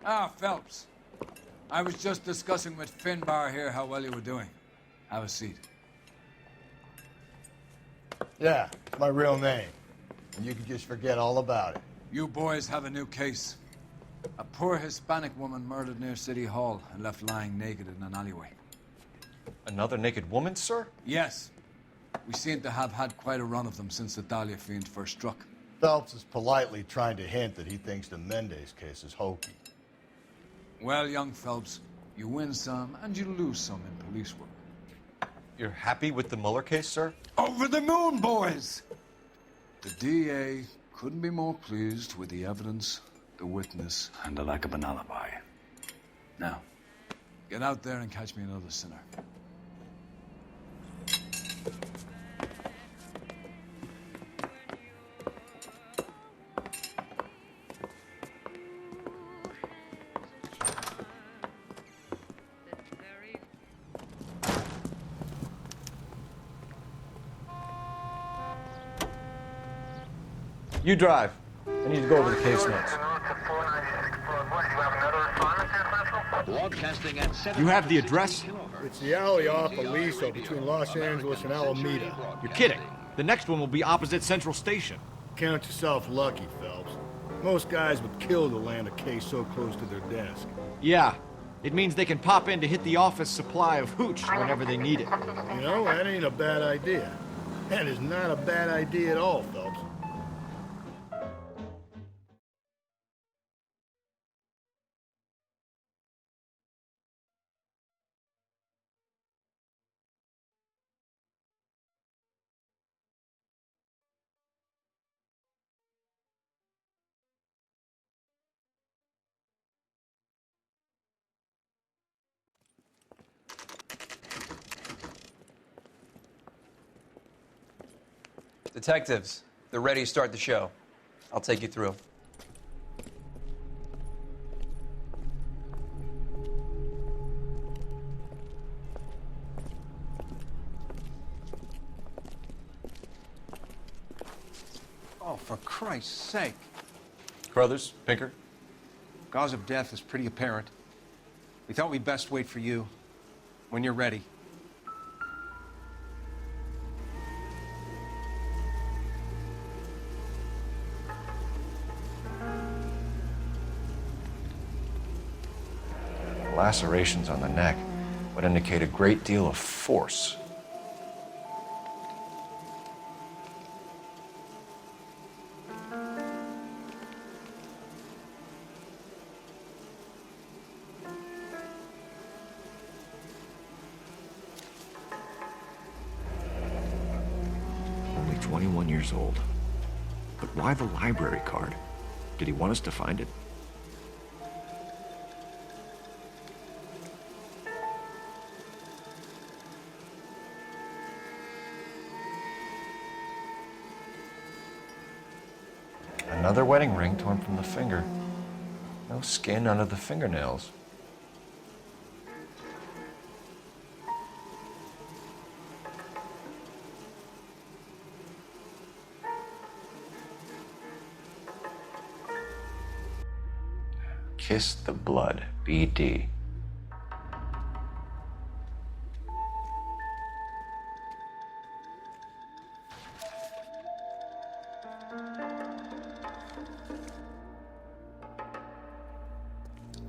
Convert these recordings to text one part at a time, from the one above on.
Ah, Phelps. I was just discussing with Finbar here how well you were doing. Have a seat. Yeah, it's my real name. And you can just forget all about it. You boys have a new case. A poor Hispanic woman murdered near City Hall and left lying naked in an alleyway. Another naked woman, sir? Yes. We seem to have had quite a run of them since the Dahlia fiend first struck. Phelps is politely trying to hint that he thinks the Mendez case is hokey. Well, young Phelps, you win some and you lose some in police work. You're happy with the Mueller case, sir? Over the moon, boys! The DA couldn't be more pleased with the evidence, the witness, and the lack of an alibi. Now, get out there and catch me another sinner. You drive. I need to go over the case notes. You have the address? It's the alley off Aliso between Los Angeles and Alameda. You're kidding. The next one will be opposite Central Station. Count yourself lucky, Phelps. Most guys would kill to land a case so close to their desk. Yeah. It means they can pop in to hit the office supply of hooch whenever they need it. You know, that ain't a bad idea. That is not a bad idea at all, Phelps. Detectives, they're ready to start the show. I'll take you through. Oh, for Christ's sake. Carruthers, Pinker. Cause of death is pretty apparent. We thought we'd best wait for you. When you're ready. Lacerations on the neck would indicate a great deal of force. Only 21 years old. But why the library card? Did he want us to find it? Another wedding ring torn from the finger. No skin under the fingernails. Kiss the blood, BD.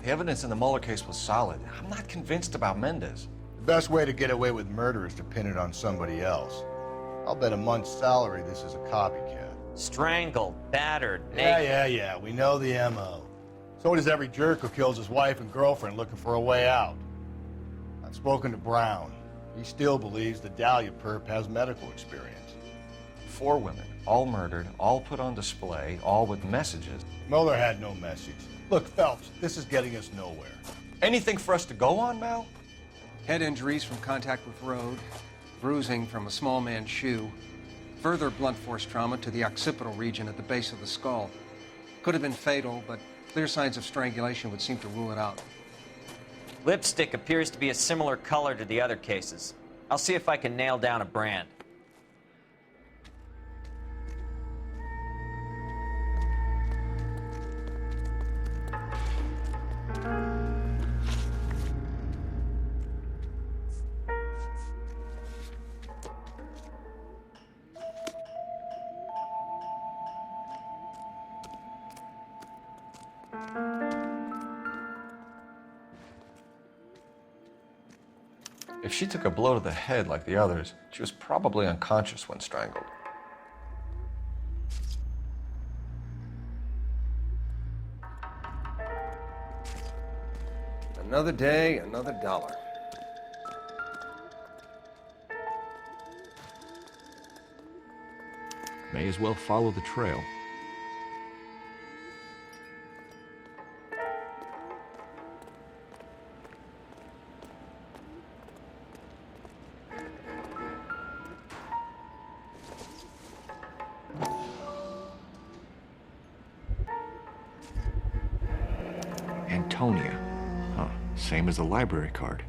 The evidence in the Mueller case was solid. I'm not convinced about Mendez. The best way to get away with murder is to pin it on somebody else. I'll bet a month's salary this is a copycat. Strangled, battered, naked. Yeah. We know the M.O. So does every jerk who kills his wife and girlfriend looking for a way out. I've spoken to Brown. He still believes the Dahlia perp has medical experience. 4 women, all murdered, all put on display, all with messages. Mueller had no message. Look, Phelps, this is getting us nowhere. Anything for us to go on, Mal? Head injuries from contact with road, bruising from a small man's shoe, further blunt force trauma to the occipital region at the base of the skull. Could have been fatal, but clear signs of strangulation would seem to rule it out. Lipstick appears to be a similar color to the other cases. I'll see if I can nail down a brand. If she took a blow to the head like the others, she was probably unconscious when strangled. Another day, another dollar. May as well follow the trail. Antonia. Huh. Same as the library card.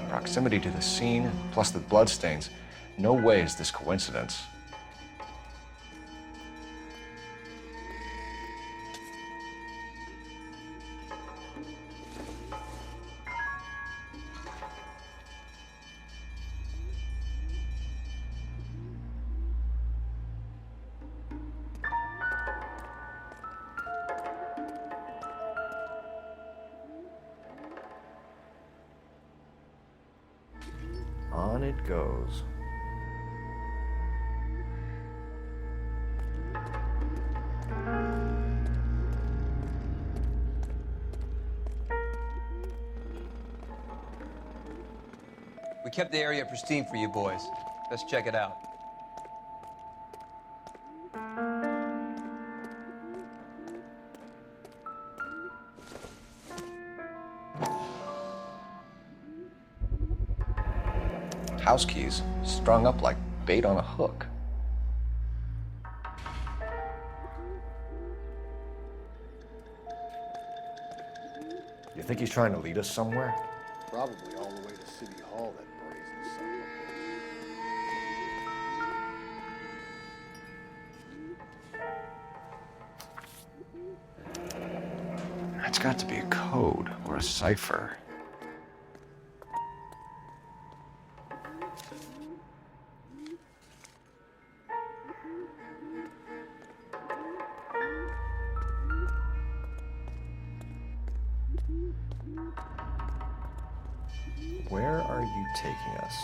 Proximity to the scene, plus the bloodstains. No way is this coincidence. On it goes. We kept the area pristine for you boys. Let's check it out. House keys, strung up like bait on a hook. You think he's trying to lead us somewhere? Probably all the way to City Hall, that brazen son of a bitch. That's got to be a code or a cipher. Where are you taking us?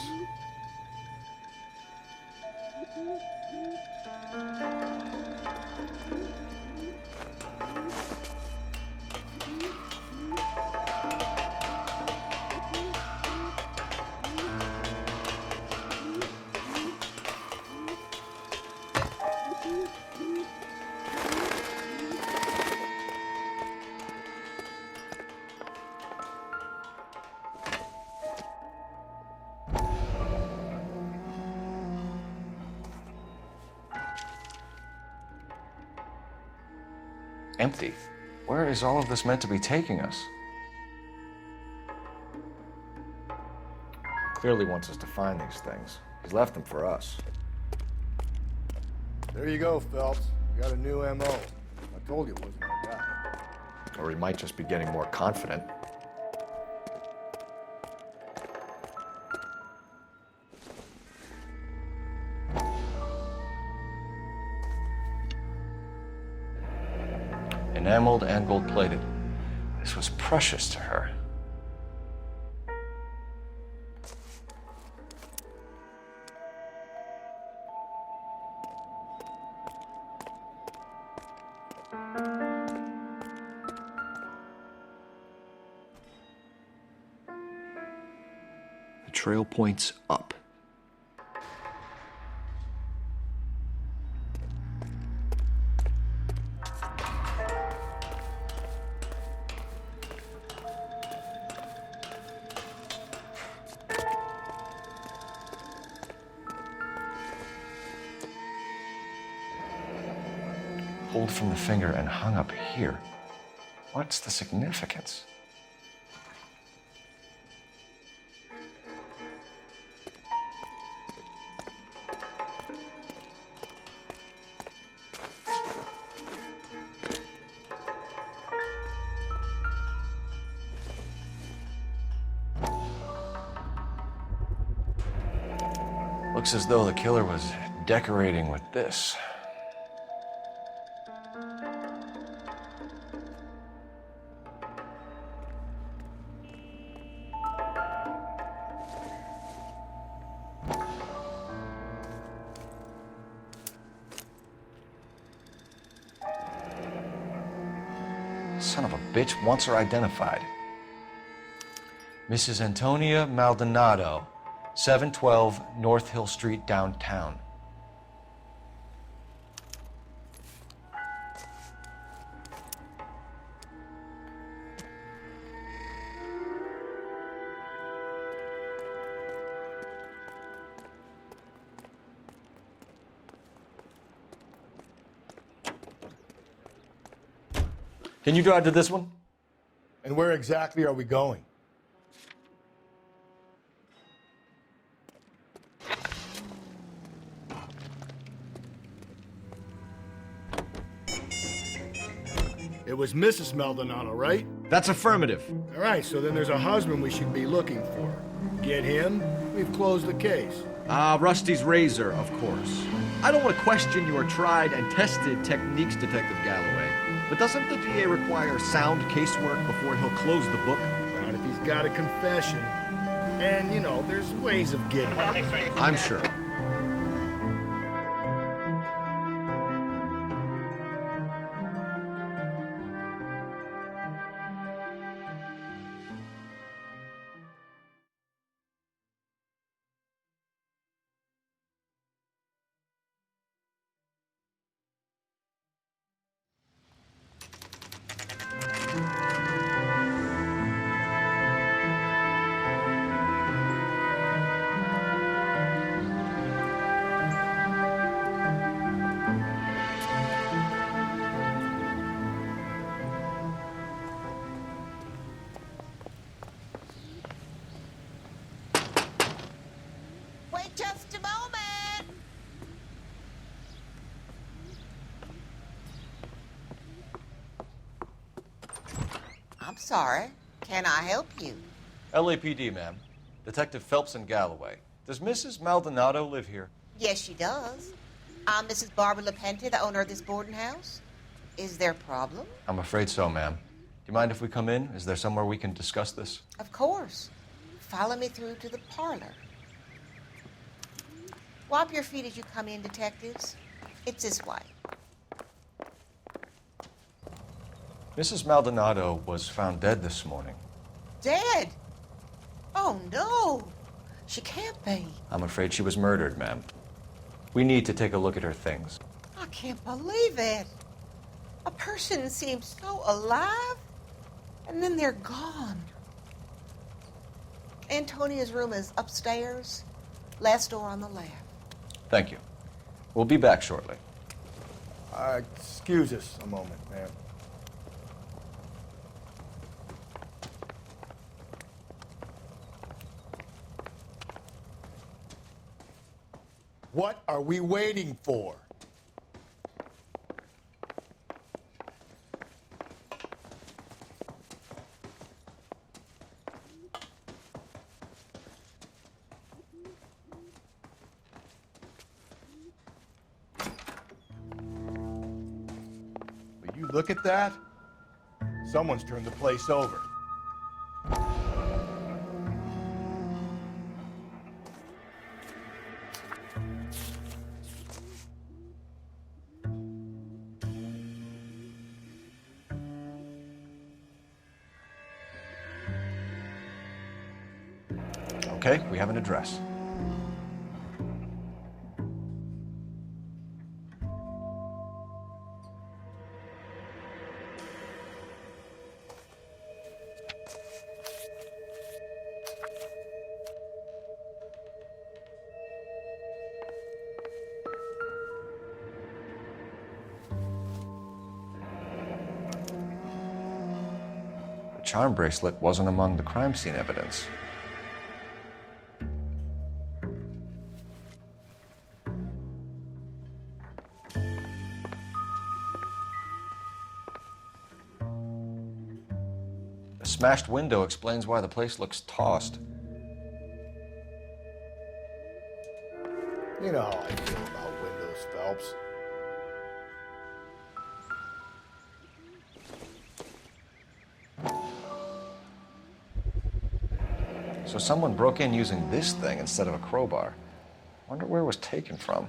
Empty. Where is all of this meant to be taking us? He clearly wants us to find these things. He's left them for us. There you go, Phelps. You got a new MO. I told you it wasn't our guy. Or he might just be getting more confident. Enameled and gold-plated. This was precious to her. The trail points up. Pulled from the finger and hung up here. What's the significance? Looks as though the killer was decorating with this. Son of a bitch wants her identified. Mrs. Antonia Maldonado, 712 North Hill Street, downtown. Can you drive to this one? And where exactly are we going? It was Mrs. Maldonado, right? That's affirmative. All right, so then there's a husband we should be looking for. Get him, we've closed the case. Rusty's razor, of course. I don't want to question your tried and tested techniques, Detective Galloway. But doesn't the DA require sound casework before he'll close the book? Not if he's got a confession. And, you know, there's ways of getting it. I'm sure. Just a moment. I'm sorry. Can I help you? LAPD, ma'am. Detective Phelps and Galloway. Does Mrs. Maldonado live here? Yes, she does. I'm Mrs. Barbara LaPente, the owner of this boarding house. Is there a problem? I'm afraid so, ma'am. Do you mind if we come in? Is there somewhere we can discuss this? Of course. Follow me through to the parlor. Wipe your feet as you come in, detectives. It's this way. Mrs. Maldonado was found dead this morning. Dead? Oh, no. She can't be. I'm afraid she was murdered, ma'am. We need to take a look at her things. I can't believe it. A person seems so alive, and then they're gone. Antonia's room is upstairs, last door on the left. Thank you. We'll be back shortly. Excuse us a moment, ma'am. What are we waiting for? Will you look at that? Someone's turned the place over. Okay, we have an address. charm bracelet wasn't among the crime scene evidence. The smashed window explains why the place looks tossed. You know how I feel about windows, Phelps. So someone broke in using this thing instead of a crowbar. Wonder where it was taken from.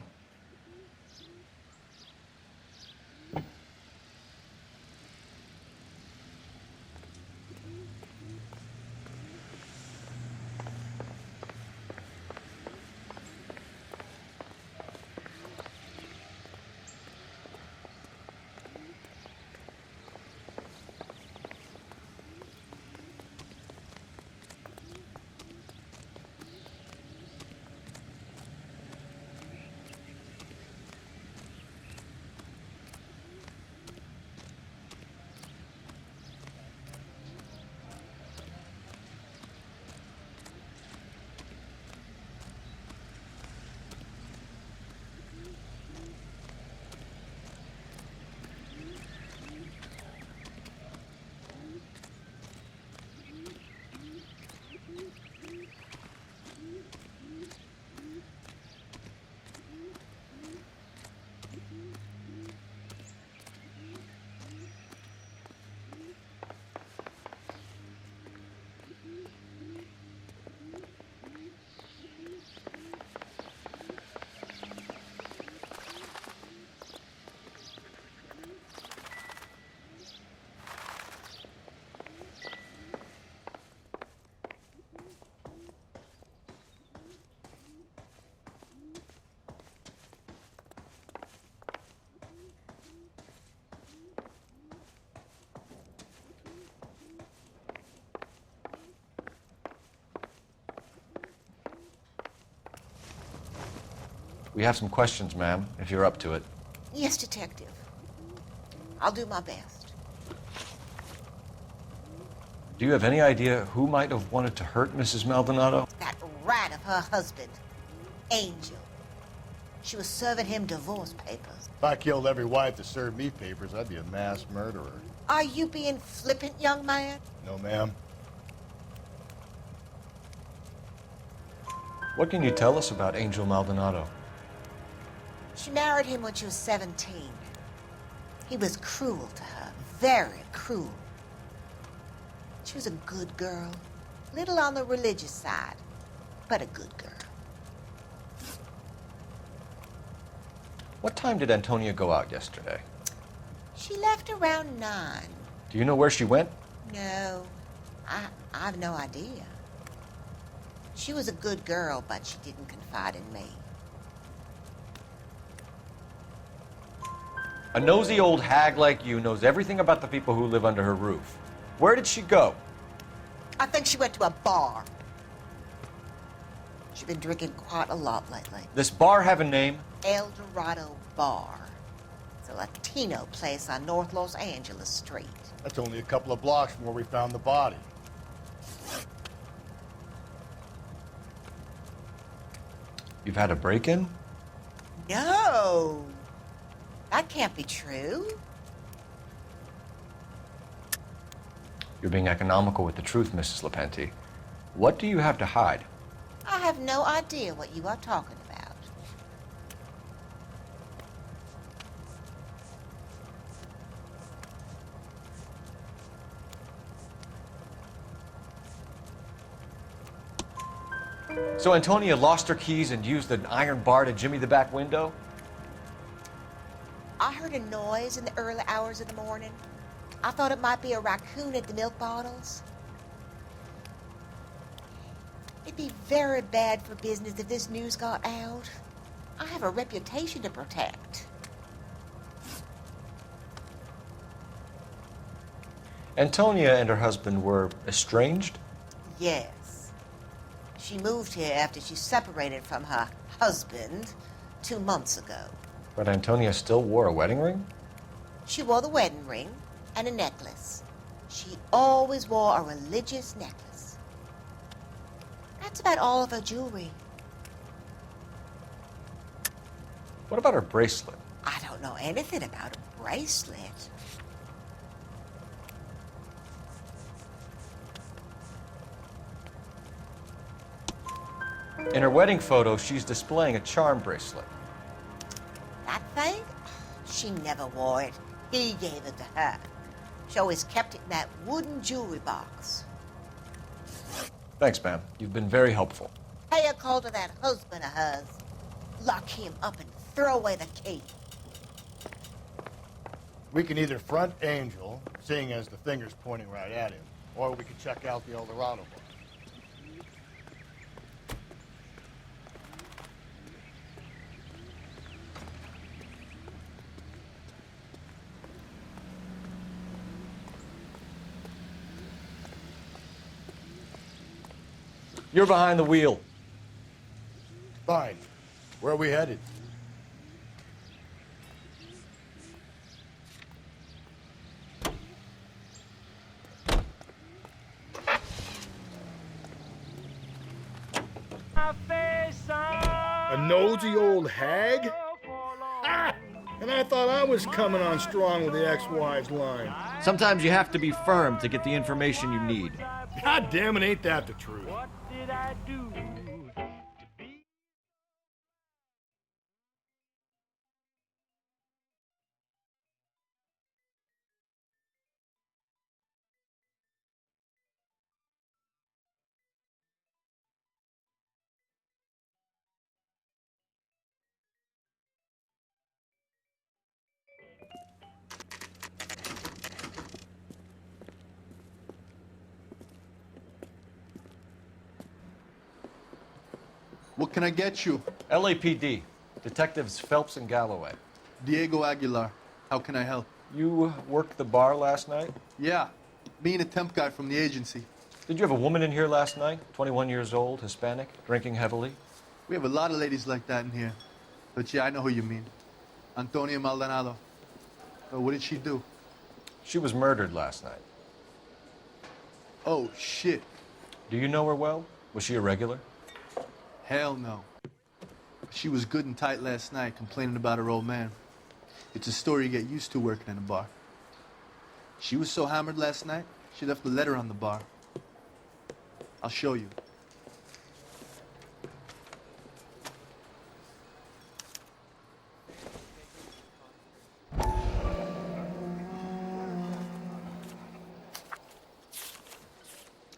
We have some questions, ma'am, if you're up to it. Yes, Detective. I'll do my best. Do you have any idea who might have wanted to hurt Mrs. Maldonado? That rat of her husband, Angel. She was serving him divorce papers. If I killed every wife that served me papers, I'd be a mass murderer. Are you being flippant, young man? No, ma'am. What can you tell us about Angel Maldonado? She married him when she was 17. He was cruel to her, very cruel. She was a good girl, little on the religious side, but a good girl. What time did Antonia go out yesterday? She left around 9. Do you know where she went? No, I have no idea. She was a good girl, but she didn't confide in me. A nosy old hag like you knows everything about the people who live under her roof. Where did she go? I think she went to a bar. She's been drinking quite a lot lately. This bar have a name? El Dorado Bar. It's a Latino place on North Los Angeles Street. That's only a couple of blocks from where we found the body. You've had a break-in? No! That can't be true. You're being economical with the truth, Mrs. Lepenti. What do you have to hide? I have no idea what you are talking about. So Antonia lost her keys and used an iron bar to jimmy the back window? I heard a noise in the early hours of the morning. I thought it might be a raccoon at the milk bottles. It'd be very bad for business if this news got out. I have a reputation to protect. Antonia and her husband were estranged? Yes. She moved here after she separated from her husband 2 months ago. But Antonia still wore a wedding ring? She wore the wedding ring and a necklace. She always wore a religious necklace. That's about all of her jewelry. What about her bracelet? I don't know anything about a bracelet. In her wedding photo, she's displaying a charm bracelet. That thing? She never wore it. He gave it to her. She always kept it in that wooden jewelry box. Thanks, ma'am. You've been very helpful. Pay a call to that husband of hers. Lock him up and throw away the key. We can either front Angel, seeing as the finger's pointing right at him, or we can check out the Eldorado bar. You're behind the wheel. Fine. Where are we headed? A nosy old hag? Ah! And I thought I was coming on strong with the ex-wives line. Sometimes you have to be firm to get the information you need. God damn it, ain't that the truth? What can I get you? LAPD. Detectives Phelps and Galloway. Diego Aguilar. How can I help? You worked the bar last night? Yeah, me and a temp guy from the agency. Did you have a woman in here last night? 21 years old, Hispanic, drinking heavily? We have a lot of ladies like that in here. But yeah, I know who you mean. Antonia Maldonado. What did she do? She was murdered last night. Oh, shit. Do you know her well? Was she a regular? Hell no. She was good and tight last night, complaining about her old man. It's a story you get used to working in a bar. She was so hammered last night, she left a letter on the bar. I'll show you.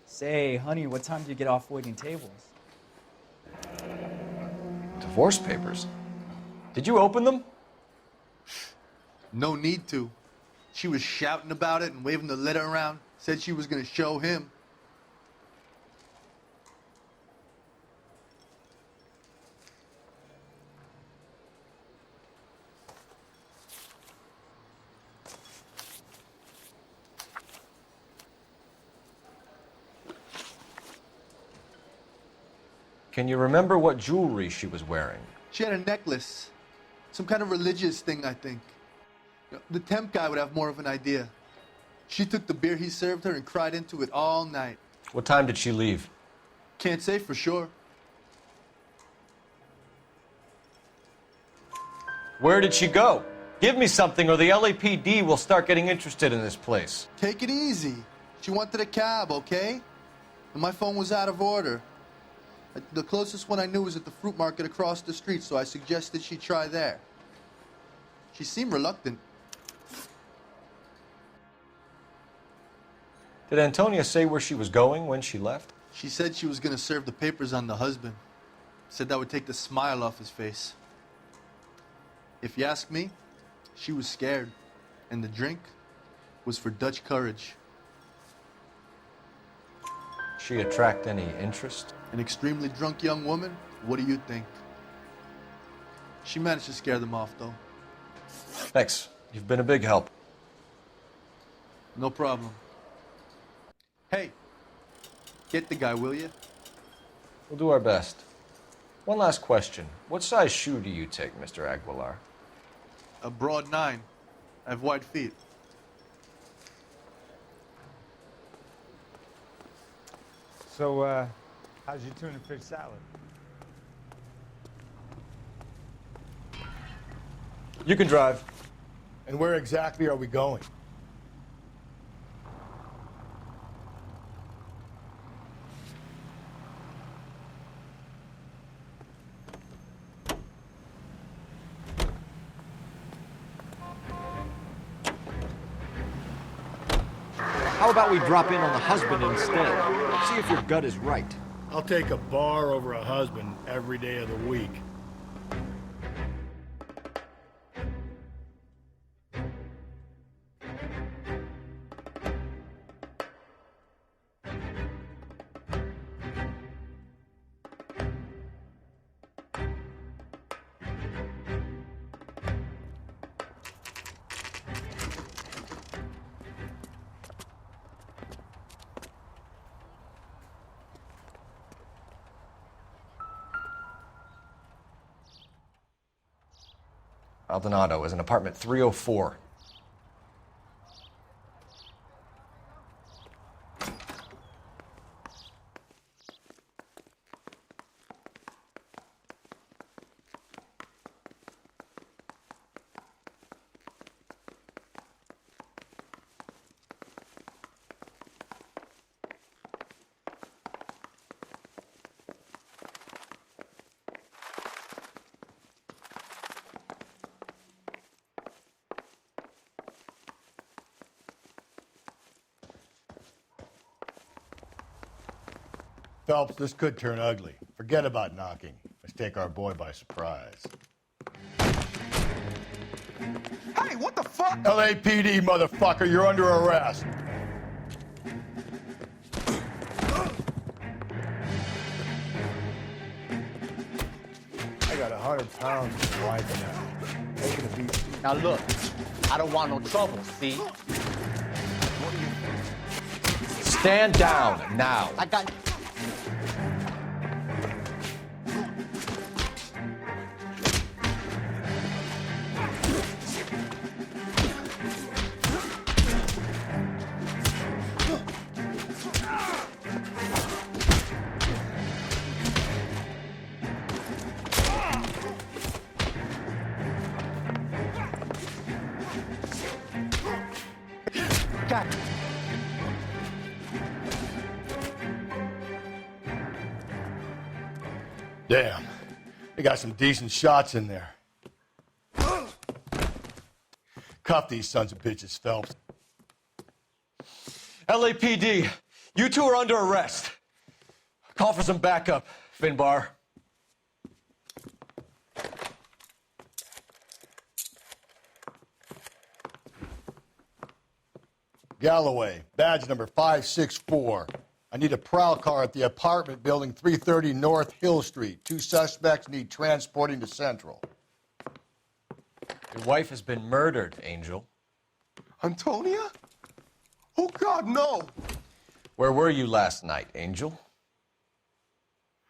Say, honey, what time do you get off waiting tables? Divorce papers. Did you open them? No need to. She was shouting about it and waving the letter around. Said she was going to show him. Can you remember what jewelry she was wearing? She had a necklace. Some kind of religious thing, I think. The temp guy would have more of an idea. She took the beer he served her and cried into it all night. What time did she leave? Can't say for sure. Where did she go? Give me something or the LAPD will start getting interested in this place. Take it easy. She wanted a cab, okay? And my phone was out of order. The closest one I knew was at the fruit market across the street, so I suggested she try there. She seemed reluctant. Did Antonia say where she was going when she left? She said she was going to serve the papers on the husband. Said that would take the smile off his face. If you ask me, she was scared. And the drink was for Dutch courage. She attract any interest? An extremely drunk young woman? What do you think? She managed to scare them off, though. Thanks. You've been a big help. No problem. Hey, get the guy, will you? We'll do our best. One last question. What size shoe do you take, Mr. Aguilar? A broad 9. I have wide feet. So, how's your tuna fish salad? You can drive. And where exactly are we going? How about we drop in on the husband instead? See if your gut is right. I'll take a bar over a husband every day of the week. Maldonado is in apartment 304. Phelps, this could turn ugly. Forget about knocking. Let's take our boy by surprise. Hey, what the fuck? LAPD, motherfucker, you're under arrest. I got 100 pounds of wife now. Taking a beat. Now look, I don't want no trouble, see? Stand down now. I got... Damn. They got some decent shots in there. Cuff these sons of bitches, Phelps. LAPD, you two are under arrest. Call for some backup, Finbar. Galloway, badge number 564. I need a prowl car at the apartment building 330 North Hill Street. 2 suspects need transporting to Central. Your wife has been murdered, Angel. Antonia? Oh, God, no! Where were you last night, Angel?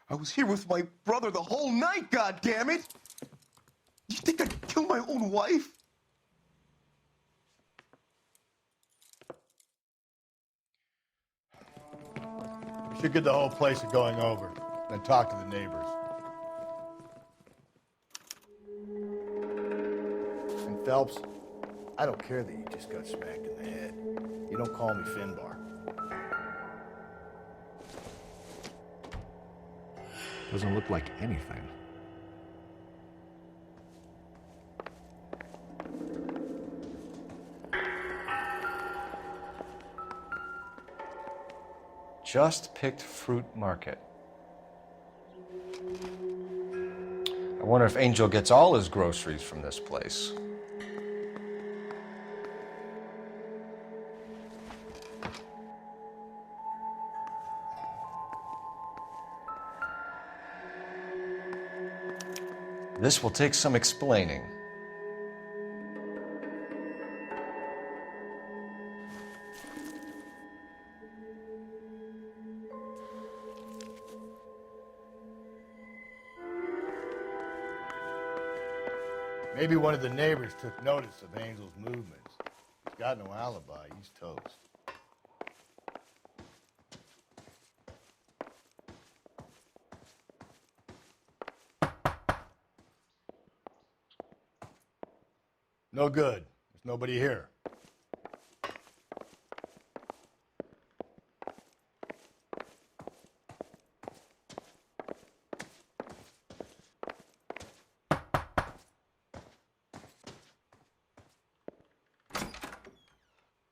I was here with my brother the whole night, goddammit! You think I'd kill my own wife? We should get the whole place going over, then talk to the neighbors. And Phelps, I don't care that you just got smacked in the head. You don't call me Finbar. Doesn't look like anything. Just picked fruit market. I wonder if Angel gets all his groceries from this place. This will take some explaining. Maybe one of the neighbors took notice of Angel's movements. He's got no alibi. He's toast. No good. There's nobody here.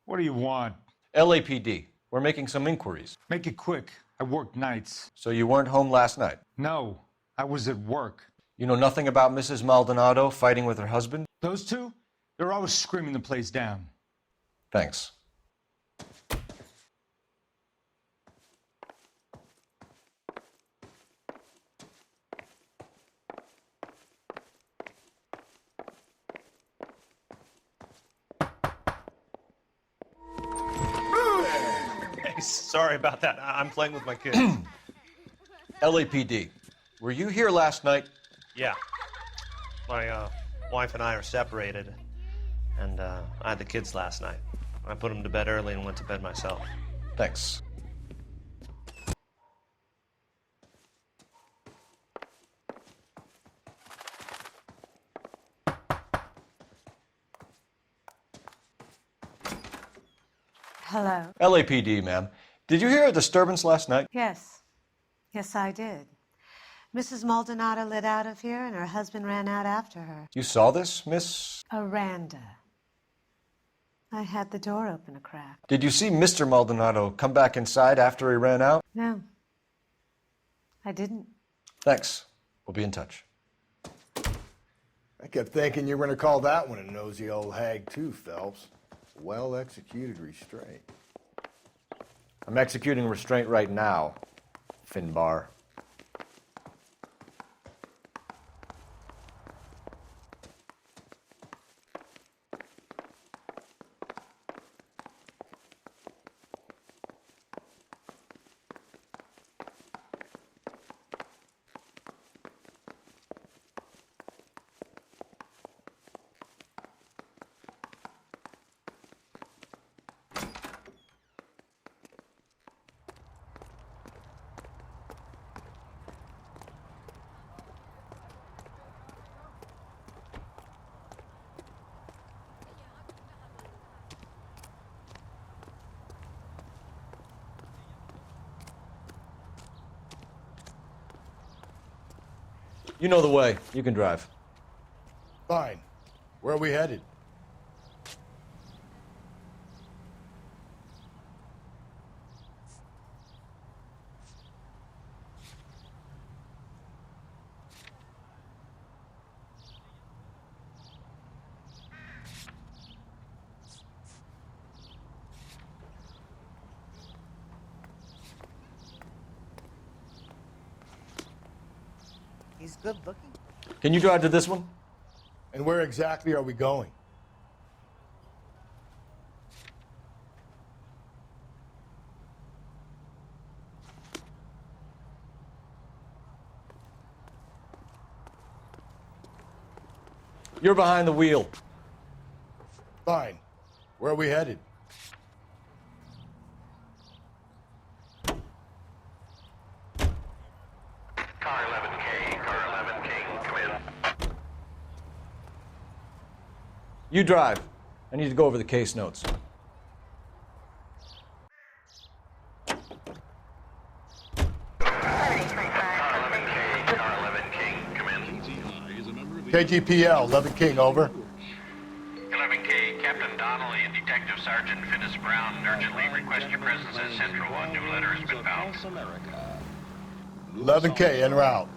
What do you want? LAPD. We're making some inquiries. Make it quick. I work nights. So you weren't home last night? No, I was at work. You know nothing about Mrs. Maldonado fighting with her husband? Those two? They're always screaming the place down. Thanks. Sorry about that. I'm playing with my kids. LAPD. Were you here last night? Yeah. My wife and I are separated, and I had the kids last night. I put them to bed early and went to bed myself. Thanks. Hello. LAPD, ma'am. Did you hear a disturbance last night? Yes. Yes, I did. Mrs. Maldonado lit out of here, and her husband ran out after her. You saw this, Miss? Aranda. I had the door open a crack. Did you see Mr. Maldonado come back inside after he ran out? No. I didn't. Thanks. We'll be in touch. I kept thinking you were going to call that one a nosy old hag too, Phelps. Well-executed restraint. I'm executing restraint right now, Finbar. You know the way. You can drive. Fine. Where are we headed? He's good looking. Can you drive to this one? And where exactly are we going? You're behind the wheel. Fine. Where are we headed? You drive. I need to go over the case notes. KGPL, 11 King, over. 11K, Captain Donnelly and Detective Sergeant Finnis Brown urgently request your presence at Central. A new letter has been found. 11K, en route.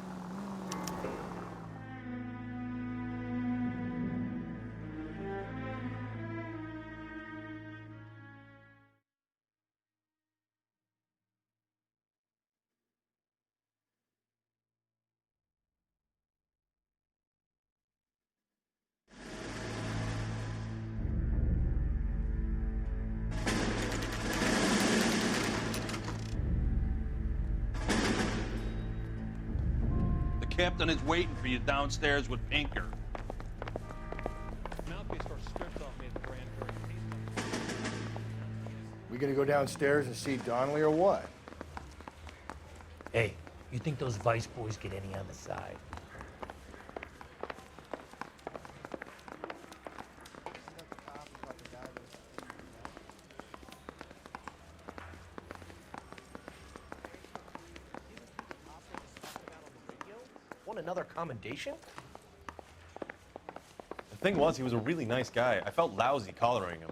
The captain is waiting for you downstairs with Pinker. We gonna go downstairs and see Donnelly or what? Hey, you think those Vice boys get any on the side? want another commendation? The thing was, he was a really nice guy. I felt lousy collaring him.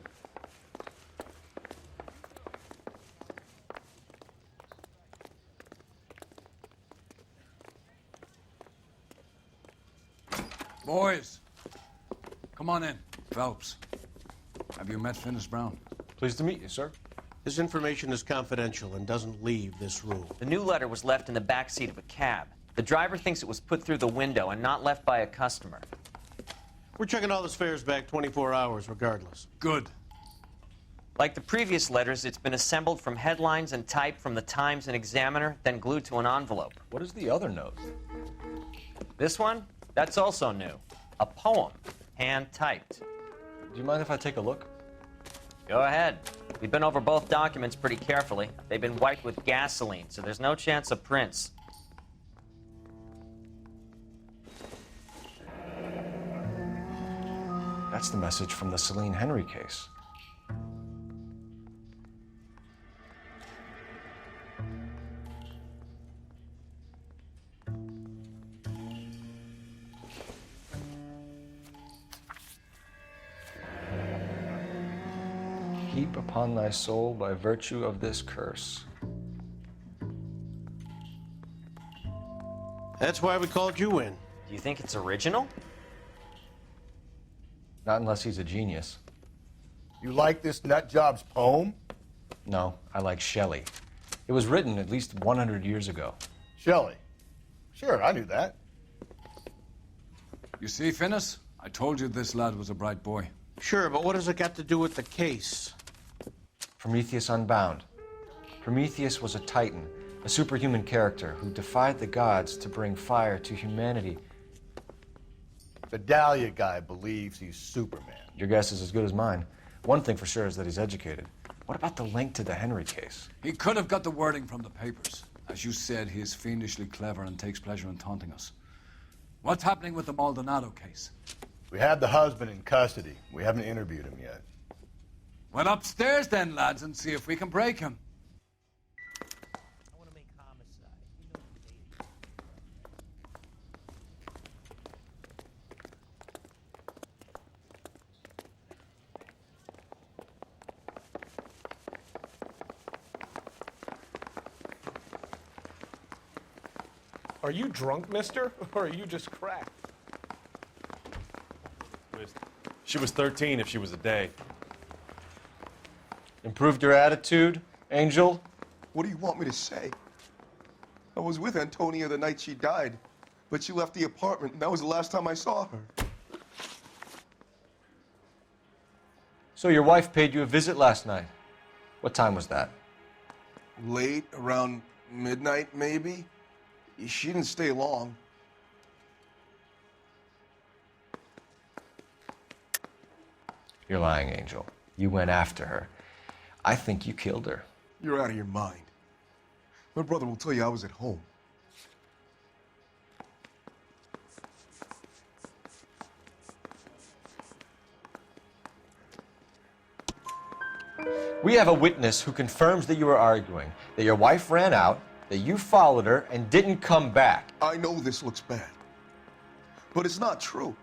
Boys, come on in. Phelps, have you met Finis Brown? Pleased to meet you, sir. This information is confidential and doesn't leave this room. The new letter was left in the back seat of a cab. The driver thinks it was put through the window and not left by a customer. We're checking all this fares back 24 hours regardless. Good. Like the previous letters, it's been assembled from headlines and typed from the Times and Examiner, then glued to an envelope. What is the other note? This one? That's also new. A poem, hand-typed. Do you mind if I take a look? Go ahead. We've been over both documents pretty carefully. They've been wiped with gasoline, so there's no chance of prints. That's the message from the Celine Henry case. Heap upon thy soul by virtue of this curse. That's why we called you in. Do you think it's original? Not unless he's a genius. You like this nutjob's poem? No, I like Shelley. It was written at least 100 years ago. Shelley? Sure, I knew that. You see, Finis? I told you this lad was a bright boy. Sure, but what has it got to do with the case? Prometheus Unbound. Prometheus was a titan, a superhuman character who defied the gods to bring fire to humanity. The Dahlia guy believes he's Superman. Your guess is as good as mine. One thing for sure is that he's educated. What about the link to the Henry case? He could have got the wording from the papers. As you said, he is fiendishly clever and takes pleasure in taunting us. What's happening with the Maldonado case? We have the husband in custody. We haven't interviewed him yet. Well, upstairs then, lads, and see if we can break him. I want to make homicide. You know the date. Are you drunk, mister? Or are you just cracked? She was 13 if she was a day. Improved your attitude, Angel? What do you want me to say? I was with Antonia the night she died, but she left the apartment, and that was the last time I saw her. So your wife paid you a visit last night. What time was that? Late, around midnight, maybe? She didn't stay long. You're lying, Angel. You went after her. I think you killed her. You're out of your mind. My brother will tell you I was at home. We have a witness who confirms that you were arguing, that your wife ran out, that you followed her and didn't come back. I know this looks bad, but it's not true.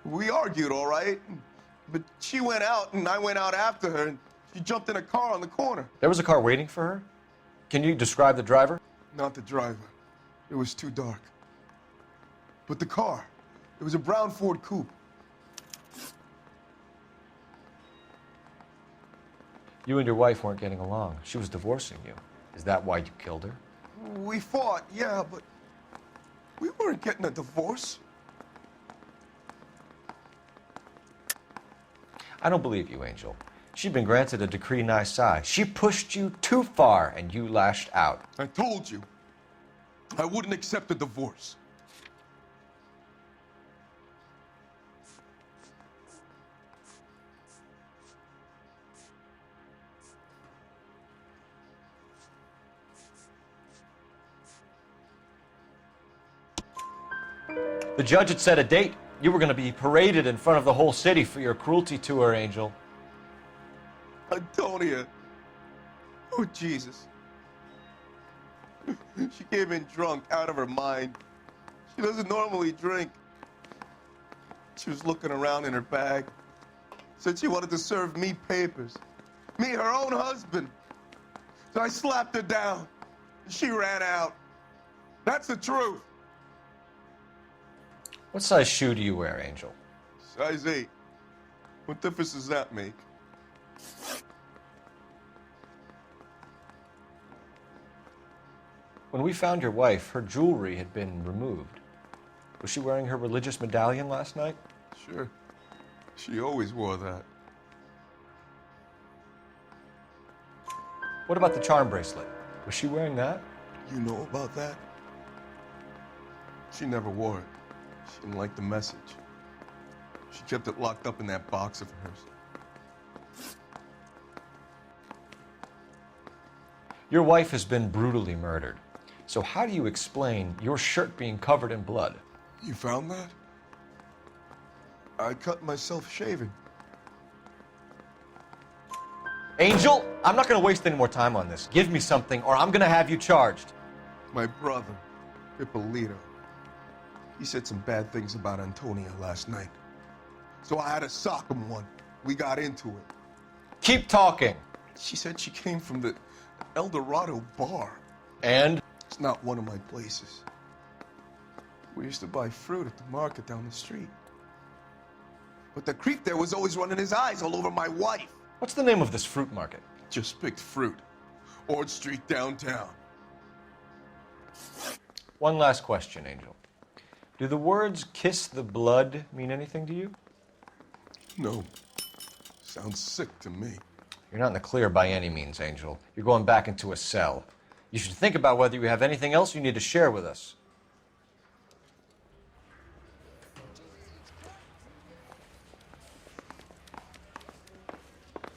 We argued, all right, but she went out and I went out after her and she jumped in a car on the corner. There was a car waiting for her? Can you describe the driver? Not the driver. It was too dark. But the car, it was a brown Ford coupe. You and your wife weren't getting along. She was divorcing you. Is that why you killed her? We fought, yeah, but we weren't getting a divorce. I don't believe you, Angel. She'd been granted a decree nisi. She pushed you too far and you lashed out. I told you, I wouldn't accept a divorce. The judge had set a date. You were going to be paraded in front of the whole city for your cruelty to her, Angel. Antonia. Oh, Jesus. She came in drunk, out of her mind. She doesn't normally drink. She was looking around in her bag. Said she wanted to serve me papers. Me, her own husband. So I slapped her down. She ran out. That's the truth. What size shoe do you wear, Angel? Size 8. What difference does that make? When we found your wife, her jewelry had been removed. Was she wearing her religious medallion last night? Sure. She always wore that. What about the charm bracelet? Was she wearing that? You know about that? She never wore it. She didn't like the message. She kept it locked up in that box of hers. Your wife has been brutally murdered. So how do you explain your shirt being covered in blood? You found that? I cut myself shaving. Angel, I'm not going to waste any more time on this. Give me something or I'm going to have you charged. My brother, Ippolito, he said some bad things about Antonia last night. So I had to sock him one. We got into it. Keep talking. She said she came from the El Dorado bar. And? It's not one of my places. We used to buy fruit at the market down the street. But the creep there was always running his eyes all over my wife. What's the name of this fruit market? Just picked fruit. Ord Street downtown. One last question, Angel. Do the words kiss the blood mean anything to you? No. Sounds sick to me. You're not in the clear by any means, Angel. You're going back into a cell. You should think about whether you have anything else you need to share with us.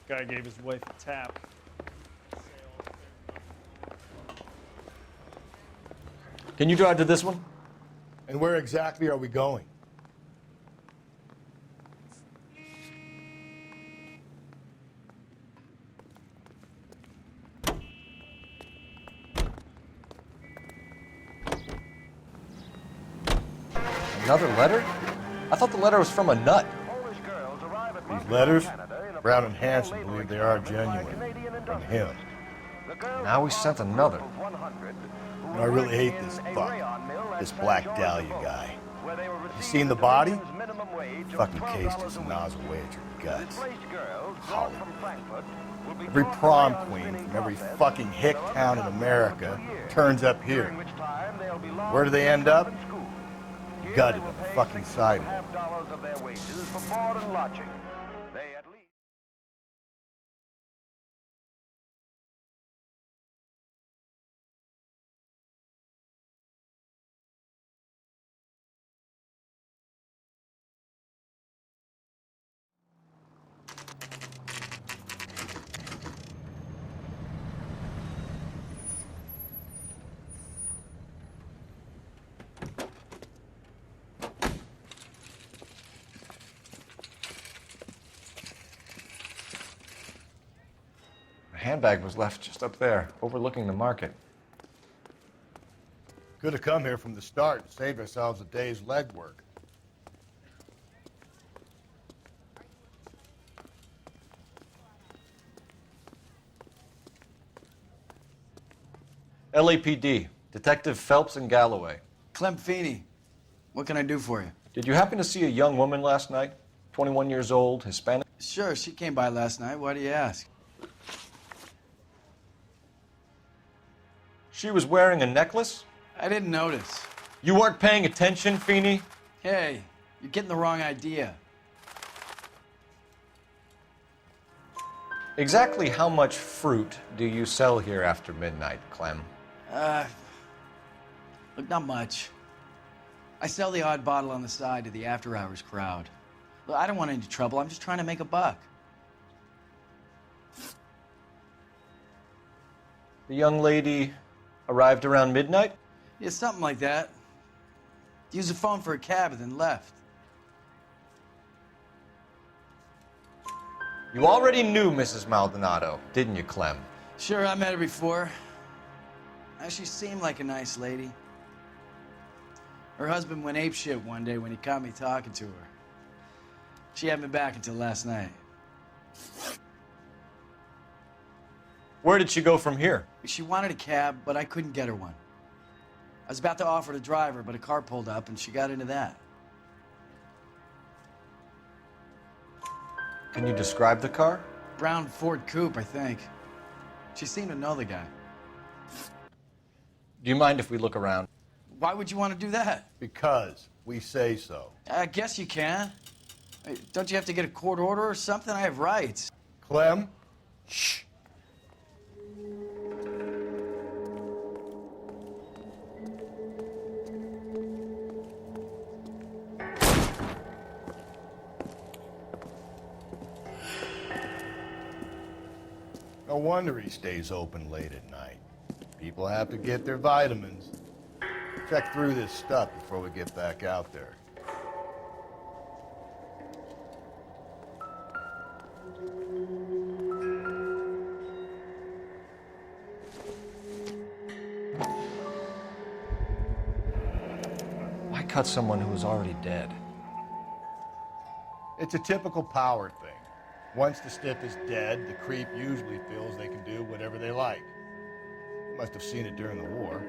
Guy gave his wife a tap. Can you drive to this one? And where exactly are we going? Another letter? I thought the letter was from a nut. These letters, Brown and Hanson believe they are genuine. From him. Now we sent another. You know, I really hate this fuck. This Black Dahlia guy. You seen the body? Fucking cased his nozzle away at your guts. Hollywood. Every prom queen from every fucking hick town in America turns up here. Where do they end up? Gutted on the fucking sidewalk. The handbag was left just up there, overlooking the market. Could have come here from the start and saved ourselves a day's legwork. LAPD, Detective Phelps and Galloway. Clem Feeney, what can I do for you? Did you happen to see a young woman last night? 21 years old, Hispanic? Sure, she came by last night. Why do you ask? She was wearing a necklace? I didn't notice. You weren't paying attention, Feeney? Hey, you're getting the wrong idea. Exactly how much fruit do you sell here after midnight, Clem? Look, not much. I sell the odd bottle on the side to the after-hours crowd. Look, I don't want any trouble. I'm just trying to make a buck. The young lady arrived around midnight? Yeah, something like that. Used the phone for a cab and then left. You already knew Mrs. Maldonado, didn't you, Clem? Sure, I met her before. She seemed like a nice lady. Her husband went apeshit one day when he caught me talking to her. She hadn't been back until last night. Where did she go from here? She wanted a cab, but I couldn't get her one. I was about to offer to drive her, but a car pulled up and she got into that. Can you describe the car? Brown Ford Coupe, I think. She seemed to know the guy. Do you mind if we look around? Why would you want to do that? Because we say so. I guess you can. Hey, don't you have to get a court order or something? I have rights. Clem? Shh. No wonder he stays open late at night. People have to get their vitamins. Check through this stuff before we get back out there. Why cut someone who was already dead? It's a typical power thing. Once the stiff is dead, the creep usually feels they can do whatever they like. You must have seen it during the war.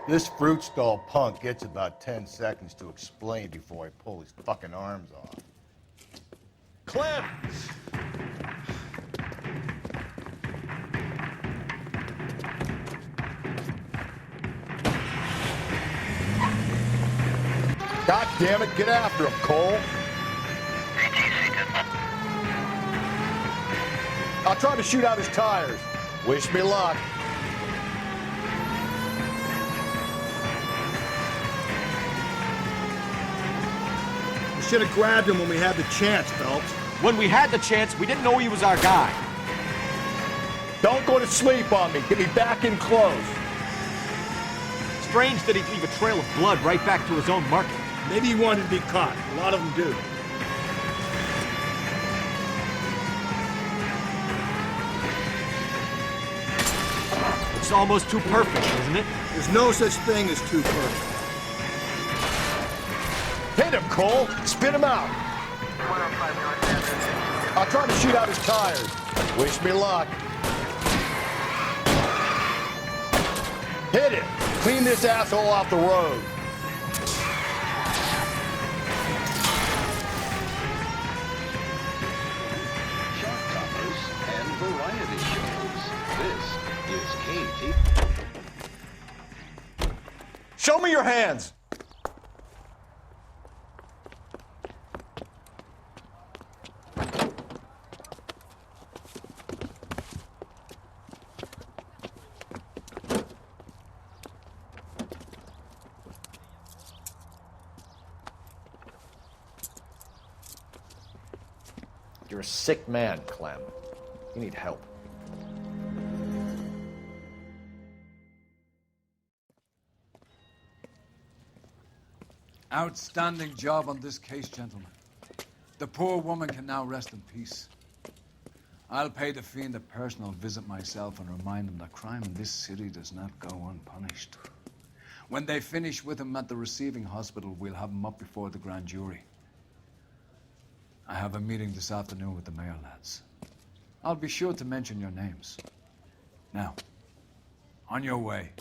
This fruit stall punk gets about 10 seconds to explain before I pull his fucking arms off. Clem! God damn it, get after him, Cole. I'll try to shoot out his tires. Wish me luck. We should have grabbed him when we had the chance, Phelps. When we had the chance, we didn't know he was our guy. Don't go to sleep on me. Get me back in close. Strange that he'd leave a trail of blood right back to his own market. Maybe he wanted to be caught. A lot of them do. It's almost too perfect, isn't it? There's no such thing as too perfect. Hit him, Cole. Spin him out. I'll try to shoot out his tires. Wish me luck. Hit it. Clean this asshole off the road. And variety shows. This is KT. Show me your hands! You're a sick man, Clem. You need help. Outstanding job on this case, gentlemen. The poor woman can now rest in peace. I'll pay the fiend a personal visit myself and remind him that crime in this city does not go unpunished. When they finish with him at the receiving hospital, we'll have him up before the grand jury. I have a meeting this afternoon with the mayor lads. I'll be sure to mention your names. Now, on your way.